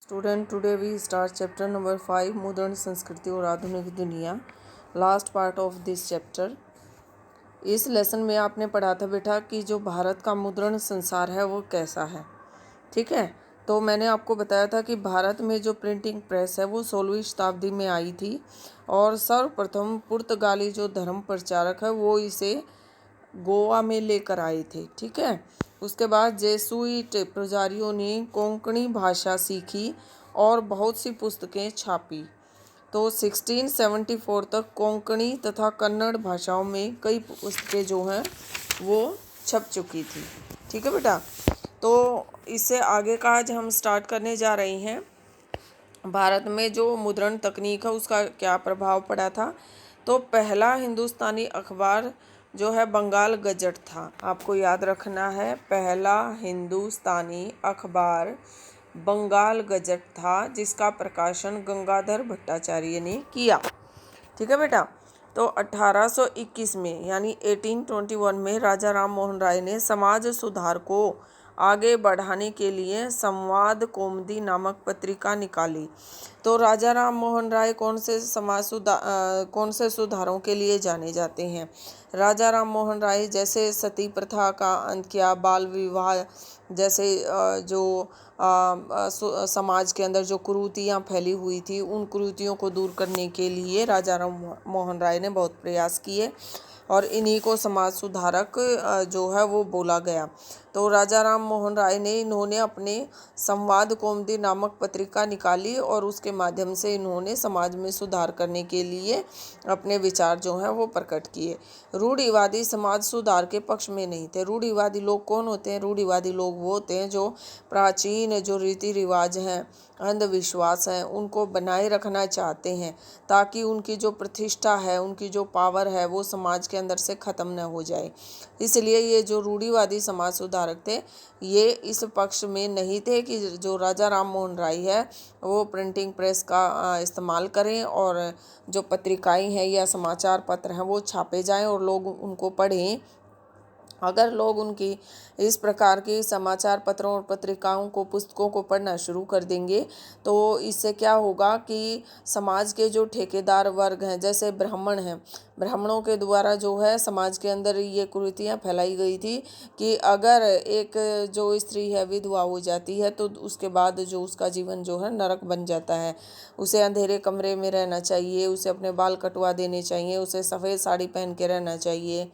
Student, today we start chapter number 5, मुद्रण संस्कृति और आधुनिक दुनिया। Last part of this chapter. इस लेसन में आपने पढ़ा था बेटा कि जो भारत का मुद्रण संसार है वो कैसा है। ठीक है, तो मैंने आपको बताया था कि भारत में जो प्रिंटिंग प्रेस है वो 16वीं शताब्दी में आई थी और सर्वप्रथम पुर्तगाली जो धर्म प्रचारक है वो इसे गोवा में लेकर आए थे। ठीक है, उसके बाद जेसुइट पुजारियों ने कोंकणी भाषा सीखी और बहुत सी पुस्तकें छापी। तो 1674 तक कोंकणी तथा कन्नड़ भाषाओं में कई पुस्तकें जो हैं वो छप चुकी थी। ठीक है बेटा, तो इससे आगे का आज हम स्टार्ट करने जा रहे हैं। भारत में जो मुद्रण तकनीक है उसका क्या प्रभाव पड़ा था। तो पहला हिंदुस्तानी अखबार जो है बंगाल गजट था। आपको याद रखना है, पहला हिंदुस्तानी अखबार बंगाल गजट था जिसका प्रकाशन गंगाधर भट्टाचार्य ने किया। ठीक है बेटा, तो 1821 में यानी 1821 में राजा राम मोहन राय ने समाज सुधार को आगे बढ़ाने के लिए संवाद कौमुदी नामक पत्रिका निकाली। तो राजा राम मोहन राय कौन से सुधारों के लिए जाने जाते हैं। राजा राम मोहन राय जैसे सती प्रथा का अंत किया, बाल विवाह जैसे जो समाज के अंदर जो कुरीतियाँ फैली हुई थी उन कुरीतियों को दूर करने के लिए राजा राम मोहन राय ने बहुत प्रयास किए और इन्हीं को समाज सुधारक जो है वो बोला गया। तो राजा राम मोहन राय ने इन्होंने अपने संवाद कौमुदी नामक पत्रिका निकाली और उसके माध्यम से इन्होंने समाज में सुधार करने के लिए अपने विचार जो हैं वो प्रकट किए। रूढ़िवादी समाज सुधार के पक्ष में नहीं थे। रूढ़िवादी लोग कौन होते हैं? रूढ़िवादी लोग वो होते हैं जो प्राचीन जो रीति रिवाज हैं, अंधविश्वास हैं, उनको बनाए रखना चाहते हैं ताकि उनकी जो प्रतिष्ठा है, उनकी जो पावर है वो समाज के अंदर से ख़त्म न हो जाए। इसलिए ये जो रूढ़िवादी समाज सुधारक थे ये इस पक्ष में नहीं थे कि जो राजा राम मोहन राय है वो प्रिंटिंग प्रेस का इस्तेमाल करें और जो पत्रिकाएं हैं या समाचार पत्र हैं वो छापे जाएं और लोग उनको पढ़ें। अगर लोग उनकी इस प्रकार की समाचार पत्रों और पत्रिकाओं को, पुस्तकों को पढ़ना शुरू कर देंगे तो इससे क्या होगा कि समाज के जो ठेकेदार वर्ग हैं, जैसे ब्राह्मण हैं, ब्राह्मणों के द्वारा जो है समाज के अंदर ये कुरीतियाँ फैलाई गई थी कि अगर एक जो स्त्री है विधवा हो जाती है तो उसके बाद जो उसका जीवन जो है नरक बन जाता है। उसे अंधेरे कमरे में रहना चाहिए, उसे अपने बाल कटवा देने चाहिए, उसे सफ़ेद साड़ी पहन के रहना चाहिए।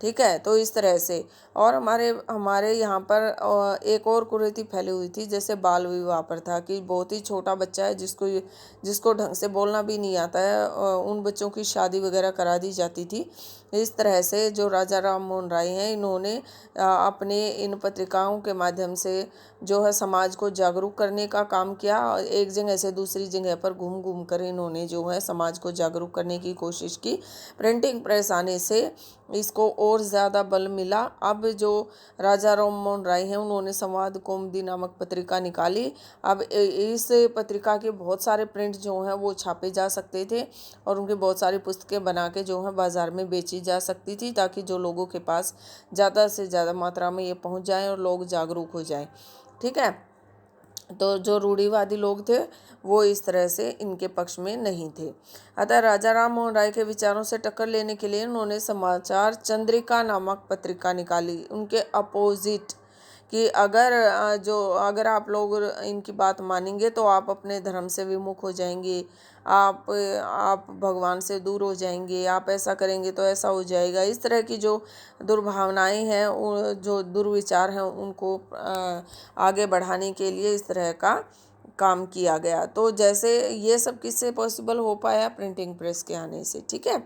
ठीक है, तो इस तरह से और हमारे यहाँ पर एक और कुरीति फैली हुई थी जैसे बाल विवाह प्रथा कि बहुत ही छोटा बच्चा है जिसको ढंग से बोलना भी नहीं आता है, उन बच्चों की शादी वगैरह करा दी जाती थी। इस तरह से जो राजा राम मोहन राय हैं इन्होंने अपने इन पत्रिकाओं के माध्यम से जो है समाज को जागरूक करने का काम किया। एक जगह से दूसरी जगह पर घूम घूम कर इन्होंने जो है समाज को जागरूक करने की कोशिश की। प्रिंटिंग प्रेस आने से इसको और ज़्यादा बल मिला। अब जो राजा राम मोहन राय हैं उन्होंने संवाद कौमुदी नामक पत्रिका निकाली। अब इस पत्रिका के बहुत सारे प्रिंट जो हैं वो छापे जा सकते थे और उनकी बहुत सारी पुस्तकें बना के जो है बाज़ार में बेची जा सकती थी ताकि जो लोगों के पास ज़्यादा से ज़्यादा मात्रा में ये पहुंच जाएं और लोग जागरूक हो जाएं। ठीक है, तो जो रूढ़िवादी लोग थे वो इस तरह से इनके पक्ष में नहीं थे। अतः राजा राम मोहन राय के विचारों से टक्कर लेने के लिए उन्होंने समाचार चंद्रिका नामक पत्रिका निकाली उनके अपोजिट कि अगर आप लोग इनकी बात मानेंगे तो आप अपने धर्म से विमुख हो जाएंगे, आप भगवान से दूर हो जाएंगे, आप ऐसा करेंगे तो ऐसा हो जाएगा। इस तरह की जो दुर्भावनाएं हैं, जो दुर्विचार हैं, उनको आगे बढ़ाने के लिए इस तरह का काम किया गया। तो जैसे ये सब किससे पॉसिबल हो पाया? प्रिंटिंग प्रेस के आने से। ठीक है,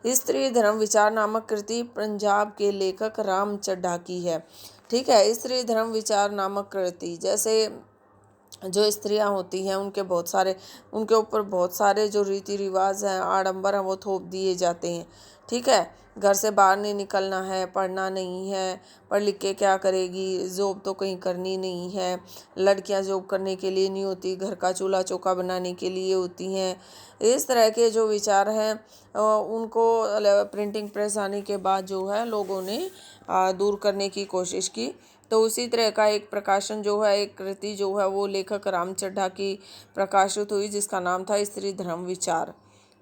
स्त्री धर्म विचार नामक कृति पंजाब के लेखक राम चड्ढा की है। ठीक है, स्त्री धर्म विचार नामक कृति जैसे जो स्त्रियां होती हैं उनके ऊपर बहुत सारे जो रीति रिवाज हैं, आडंबर हैं, वो थोप दिए जाते हैं। ठीक है, घर से बाहर नहीं निकलना है, पढ़ना नहीं है, पढ़ लिख के क्या करेगी, जॉब तो कहीं करनी नहीं है, लड़कियां जॉब करने के लिए नहीं होती, घर का चूल्हा चौका बनाने के लिए होती हैं। इस तरह के जो विचार हैं उनको प्रिंटिंग प्रेस आने के बाद जो है लोगों ने दूर करने की कोशिश की तो उसी तरह का एक प्रकाशन जो है, एक कृति जो है वो लेखक राम चड्ढा की प्रकाशित हुई, जिसका नाम था स्त्री धर्म विचार।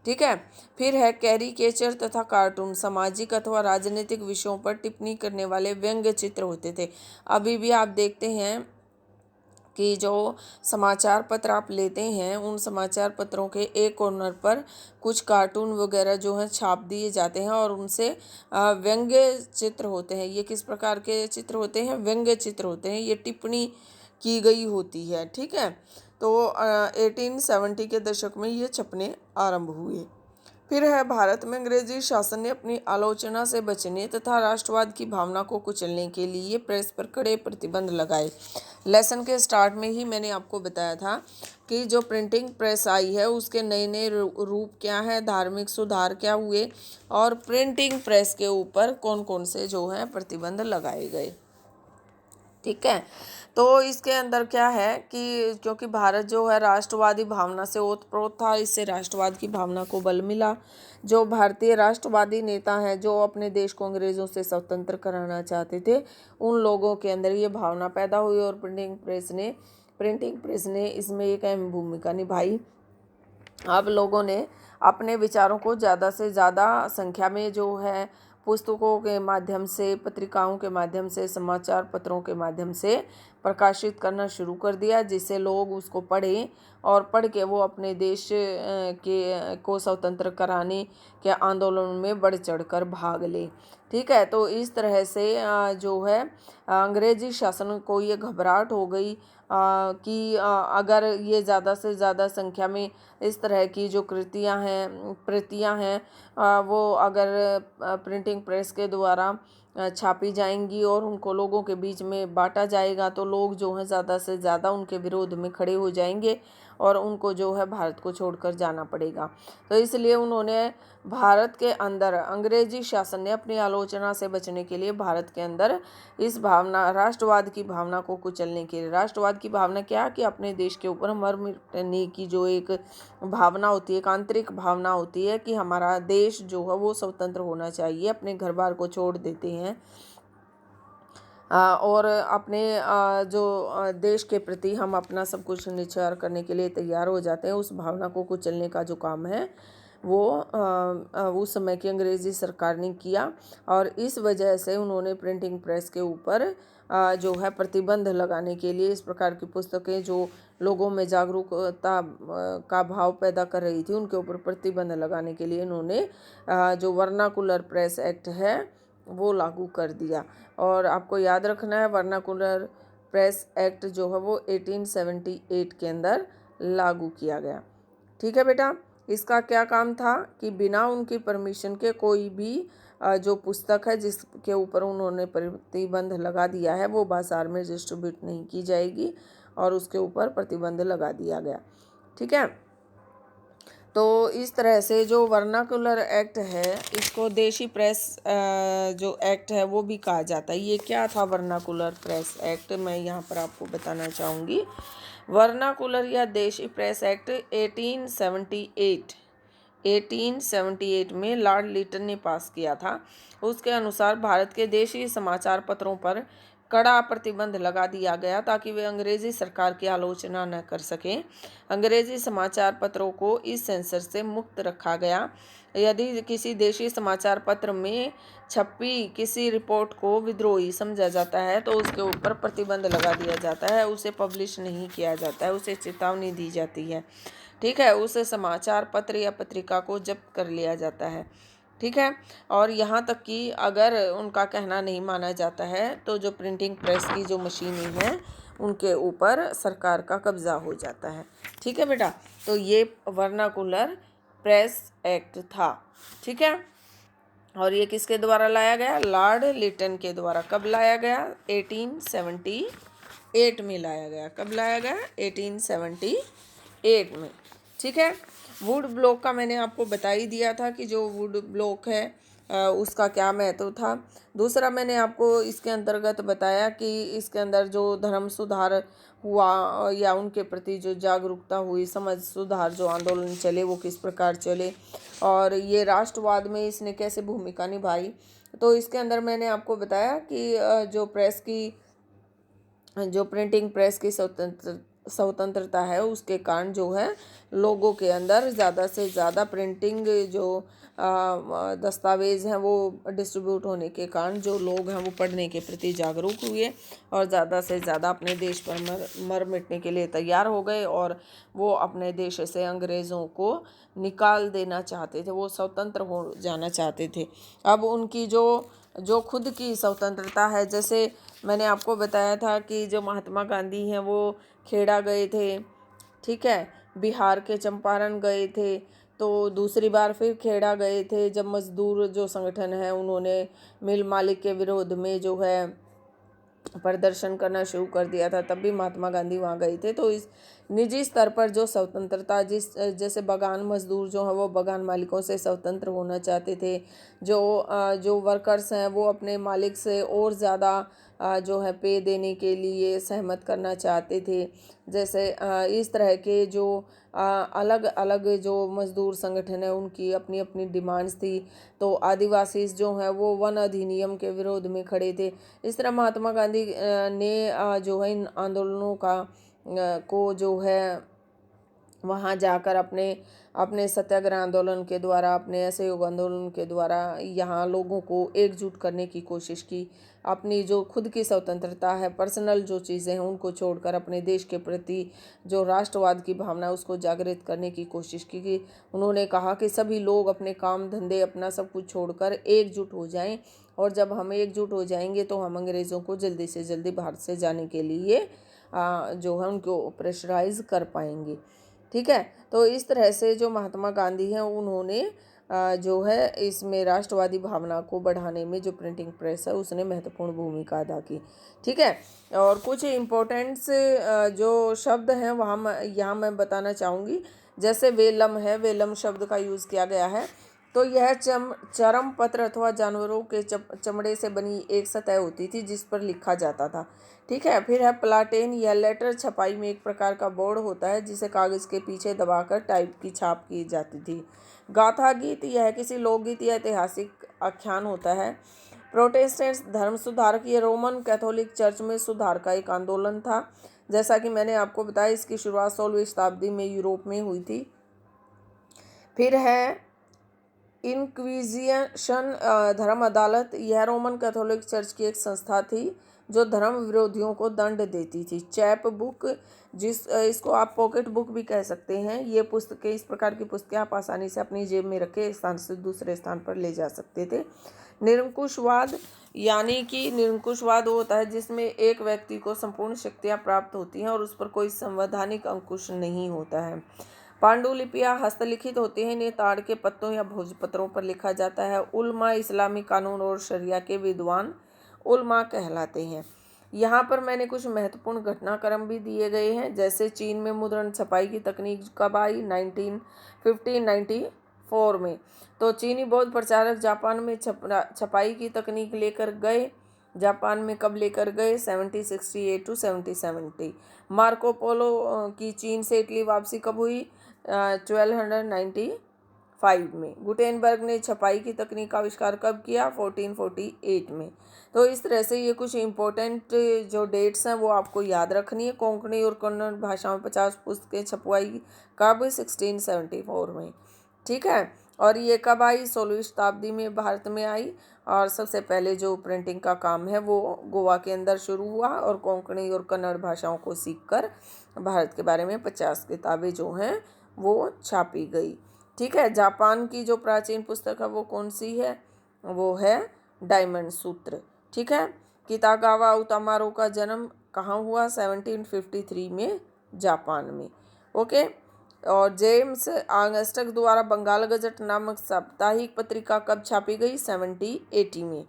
ठीक है। फिर है कैरिकेचर तथा कार्टून। सामाजिक अथवा राजनीतिक विषयों पर टिप्पणी करने वाले व्यंग्य चित्र होते थे। अभी भी आप देखते हैं कि जो समाचार पत्र आप लेते हैं, उन समाचार पत्रों के एक कॉर्नर पर कुछ कार्टून वगैरह जो हैं छाप दिए जाते हैं और उनसे व्यंग्य चित्र होते हैं। ये किस प्रकार के चित्र होते हैं? व्यंग्य चित्र होते हैं। ये टिप्पणी की गई होती है। ठीक है। तो 1870 के दशक में ये छपने आरंभ हुए। फिर है भारत में अंग्रेजी शासन ने अपनी आलोचना से बचने तथा राष्ट्रवाद की भावना को कुचलने के लिए प्रेस पर कड़े प्रतिबंध लगाए। लेसन के स्टार्ट में ही मैंने आपको बताया था कि जो प्रिंटिंग प्रेस आई है उसके नए नए रूप क्या है, धार्मिक सुधार क्या हुए और प्रिंटिंग प्रेस के ऊपर कौन कौन से जो है प्रतिबंध लगाए गए। ठीक है। तो इसके अंदर क्या है कि क्योंकि भारत जो है राष्ट्रवादी भावना से ओतप्रोत था, इससे राष्ट्रवाद की भावना को बल मिला। जो भारतीय राष्ट्रवादी नेता हैं, जो अपने देश को अंग्रेजों से स्वतंत्र कराना चाहते थे, उन लोगों के अंदर ये भावना पैदा हुई और प्रिंटिंग प्रेस ने इसमें एक अहम भूमिका निभाई। अब लोगों ने अपने विचारों को ज़्यादा से ज़्यादा संख्या में जो है पुस्तकों के माध्यम से, पत्रिकाओं के माध्यम से, समाचार पत्रों के माध्यम से प्रकाशित करना शुरू कर दिया, जिससे लोग उसको पढ़ें और पढ़ के वो अपने देश के को स्वतंत्र कराने के आंदोलन में बढ़ चढ़कर भाग ले। ठीक है। तो इस तरह से जो है अंग्रेजी शासन को ये घबराहट हो गई कि अगर ये ज़्यादा से ज़्यादा संख्या में इस तरह की जो प्रतियां हैं वो अगर प्रिंटिंग प्रेस के द्वारा छापी जाएंगी और उनको लोगों के बीच में बांटा जाएगा, तो लोग जो हैं ज़्यादा से ज़्यादा उनके विरोध में खड़े हो जाएंगे और उनको जो है भारत को छोड़कर जाना पड़ेगा। तो इसलिए उन्होंने भारत के अंदर अंग्रेजी शासन ने अपनी आलोचना से बचने के लिए भारत के अंदर इस भावना, राष्ट्रवाद की भावना को कुचलने के लिए, राष्ट्रवाद की भावना क्या कि अपने देश के ऊपर मर मिटने की जो एक भावना होती है, एक आंतरिक भावना होती है कि हमारा देश जो है वो स्वतंत्र होना चाहिए, अपने घर बार को छोड़ देते हैं और अपने जो देश के प्रति हम अपना सब कुछ निछावर करने के लिए तैयार हो जाते हैं। उस भावना को कुचलने का जो काम है वो उस समय की अंग्रेज़ी सरकार ने किया और इस वजह से उन्होंने प्रिंटिंग प्रेस के ऊपर जो है प्रतिबंध लगाने के लिए इस प्रकार की पुस्तकें जो लोगों में जागरूकता का भाव पैदा कर रही थी, उनके ऊपर प्रतिबंध लगाने के लिए इन्होंने जो वर्नाकुलर प्रेस एक्ट है वो लागू कर दिया। और आपको याद रखना है, वर्नाकुलर प्रेस एक्ट जो है वो 1878 के अंदर लागू किया गया। ठीक है बेटा। इसका क्या काम था कि बिना उनकी परमिशन के कोई भी जो पुस्तक है जिसके ऊपर उन्होंने प्रतिबंध लगा दिया है वो बाजार में डिस्ट्रीब्यूट नहीं की जाएगी और उसके ऊपर प्रतिबंध लगा दिया गया। ठीक है। तो इस तरह से जो वर्नाकुलर एक्ट है इसको देशी प्रेस जो एक्ट है वो भी कहा जाता है। ये क्या था वर्नाकुलर प्रेस एक्ट, मैं यहाँ पर आपको बताना चाहूँगी। वर्नाकुलर या देशी प्रेस एक्ट 1878 में लॉर्ड लिटन ने पास किया था। उसके अनुसार भारत के देशी समाचार पत्रों पर कड़ा प्रतिबंध लगा दिया गया ताकि वे अंग्रेजी सरकार की आलोचना न कर सकें। अंग्रेजी समाचार पत्रों को इस सेंसर से मुक्त रखा गया। यदि किसी देशी समाचार पत्र में छपी किसी रिपोर्ट को विद्रोही समझा जाता है तो उसके ऊपर प्रतिबंध लगा दिया जाता है, उसे पब्लिश नहीं किया जाता है, उसे चेतावनी दी जाती है। ठीक है। उस समाचार पत्र या पत्रिका को जब्त कर लिया जाता है। ठीक है। और यहाँ तक कि अगर उनका कहना नहीं माना जाता है तो जो प्रिंटिंग प्रेस की जो मशीनें हैं उनके ऊपर सरकार का कब्जा हो जाता है। ठीक है बेटा। तो ये वर्नाकुलर प्रेस एक्ट था। ठीक है। और ये किसके द्वारा लाया गया? लॉर्ड लिटन के द्वारा। कब लाया गया? 1878 में लाया गया। कब लाया गया? 1878 में। ठीक है। वुड ब्लॉक का मैंने आपको बता ही दिया था कि जो वुड ब्लॉक है उसका क्या महत्व था। दूसरा मैंने आपको इसके अंतर्गत बताया कि इसके अंदर जो धर्म सुधार हुआ या उनके प्रति जो जागरूकता हुई, समझ सुधार जो आंदोलन चले वो किस प्रकार चले और ये राष्ट्रवाद में इसने कैसे भूमिका निभाई। तो इसके अंदर मैंने आपको बताया कि जो प्रेस की जो प्रिंटिंग प्रेस की स्वतंत्रता है उसके कारण जो है लोगों के अंदर ज़्यादा से ज़्यादा प्रिंटिंग जो दस्तावेज़ हैं वो डिस्ट्रीब्यूट होने के कारण जो लोग हैं वो पढ़ने के प्रति जागरूक हुए और ज़्यादा से ज़्यादा अपने देश पर मर मिटने के लिए तैयार हो गए और वो अपने देश से अंग्रेज़ों को निकाल देना चाहते थे, वो स्वतंत्र हो जाना चाहते थे। अब उनकी जो खुद की स्वतंत्रता है, जैसे मैंने आपको बताया था कि जो महात्मा गांधी हैं वो खेड़ा गए थे, ठीक है, बिहार के चंपारण गए थे, तो दूसरी बार फिर खेड़ा गए थे जब मजदूर जो संगठन है उन्होंने मिल मालिक के विरोध में जो है प्रदर्शन करना शुरू कर दिया था, तब भी महात्मा गांधी वहाँ गए थे। तो इस निजी स्तर पर जो स्वतंत्रता, जैसे बागान मजदूर जो है वो बागान मालिकों से स्वतंत्र होना चाहते थे, जो वर्कर्स हैं वो अपने मालिक से और ज़्यादा जो है पे देने के लिए सहमत करना चाहते थे। जैसे इस तरह के जो अलग अलग जो मजदूर संगठन है उनकी अपनी अपनी डिमांड्स थी। तो आदिवासी जो हैं वो वन अधिनियम के विरोध में खड़े थे। इस तरह महात्मा गांधी ने जो है इन आंदोलनों को जो है वहाँ जाकर अपने अपने सत्याग्रह आंदोलन के द्वारा, अपने असहयोग आंदोलन के द्वारा यहाँ लोगों को एकजुट करने की कोशिश की। अपनी जो खुद की स्वतंत्रता है, पर्सनल जो चीज़ें हैं उनको छोड़कर अपने देश के प्रति जो राष्ट्रवाद की भावना है उसको जागृत करने की कोशिश की। कि उन्होंने कहा कि सभी लोग अपने काम धंधे अपना सब कुछ छोड़कर एकजुट हो जाएं, और जब हम एकजुट हो जाएंगे तो हम अंग्रेज़ों को जल्दी से जल्दी भारत से जाने के लिए जो है उनको प्रेशराइज कर पाएंगे, ठीक है। तो इस तरह से जो महात्मा गांधी हैं उन्होंने जो है इसमें राष्ट्रवादी भावना को बढ़ाने में जो प्रिंटिंग प्रेस है उसने महत्वपूर्ण भूमिका अदा की, ठीक है। और कुछ इम्पोर्टेंट्स जो शब्द हैं वहाँ यहाँ मैं बताना चाहूँगी। जैसे वेलम है, वेलम शब्द का यूज़ किया गया है। तो यह चरम पत्र अथवा जानवरों के चमड़े से बनी एक सतह होती थी जिस पर लिखा जाता था, ठीक है। फिर है प्लाटेन, यह लेटर छपाई में एक प्रकार का बोर्ड होता है जिसे कागज़ के पीछे दबाकर टाइप की छाप की जाती थी। गाथा गीत, यह किसी लोकगीत या ऐतिहासिक आख्यान होता है। प्रोटेस्टेंट धर्म सुधारक, ये रोमन कैथोलिक चर्च में सुधार का एक आंदोलन था। जैसा कि मैंने आपको बताया इसकी शुरुआत 16वीं शताब्दी में यूरोप में हुई थी। फिर है इंक्विजिशन, धर्म अदालत, यह रोमन कैथोलिक चर्च की एक संस्था थी जो धर्म विरोधियों को दंड देती थी। चैप बुक, इसको आप पॉकेट बुक भी कह सकते हैं। ये पुस्तकें, इस प्रकार की पुस्तकें आप आसानी से अपनी जेब में रखे एक स्थान से दूसरे स्थान पर ले जा सकते थे। निरंकुशवाद, यानी कि निरंकुशवाद वो होता है जिसमें एक व्यक्ति को संपूर्ण शक्तियाँ प्राप्त होती हैं और उस पर कोई संवैधानिक अंकुश नहीं होता है। पांडुलिपियाँ हस्तलिखित होती हैं, इन्हें ताड़ के पत्तों या भोजपत्रों पर लिखा जाता है। उलमा, इस्लामी कानून और शरिया के विद्वान उलमा कहलाते हैं। यहाँ पर मैंने कुछ महत्वपूर्ण घटनाक्रम भी दिए गए हैं। जैसे चीन में मुद्रण छपाई की तकनीक कब आई? 1594 में। तो चीनी बौद्ध प्रचारक जापान में छपाई की तकनीक लेकर गए। जापान में कब लेकर गए? 1768 to 1770। मार्को पोलो की चीन से इटली वापसी कब हुई? 1295 में। गुटेनबर्ग ने छपाई की तकनीक का आविष्कार कब किया? 1448 में। तो इस तरह से ये कुछ इम्पोर्टेंट जो डेट्स हैं वो आपको याद रखनी है। कोंकणी और कन्नड़ भाषा में 50 पुस्तकें छपवाई कब? 1674 में, ठीक है। और ये कब आई? 16वीं शताब्दी में भारत में आई। और सबसे पहले जो प्रिंटिंग का काम है वो गोवा के अंदर शुरू हुआ और कोंकणी और कन्नड़ भाषाओं को सीखकर भारत के बारे में 50 किताबें जो हैं वो छापी गई, ठीक है। जापान की जो प्राचीन पुस्तक है वो कौन सी है? वो है डायमंड सूत्र, ठीक है। कितागावा उतामारो का जन्म कहाँ हुआ? 1753 में जापान में, ओके। और जेम्स ऑगस्टस द्वारा बंगाल गजट नामक साप्ताहिक पत्रिका कब छापी गई? 1780 में।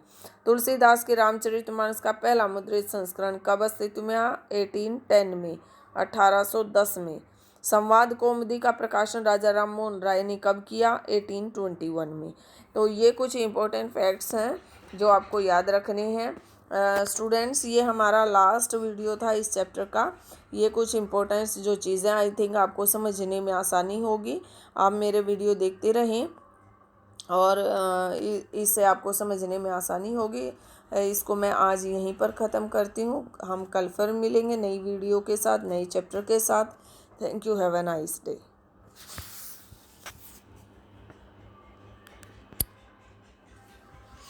तुलसीदास के रामचरितमानस का पहला मुद्रित संस्करण कब अस्तित्व में आया? 1810 में, 1810 में। संवाद कौमुदी का प्रकाशन राजा राम मोहन राय ने कब किया? 1821 में। तो ये कुछ इम्पोर्टेंट फैक्ट्स हैं जो आपको याद रखने हैं। स्टूडेंट्स, ये हमारा लास्ट वीडियो था इस चैप्टर का। ये कुछ इम्पोर्टेंट्स जो चीज़ें आई थिंक आपको समझने में आसानी होगी। आप मेरे वीडियो देखते रहें और इससे आपको समझने में आसानी होगी। इसको मैं आज यहीं पर ख़त्म करती हूँ। हम कल फिर मिलेंगे नई वीडियो के साथ, नई चैप्टर के साथ। Thank you. Have a nice day.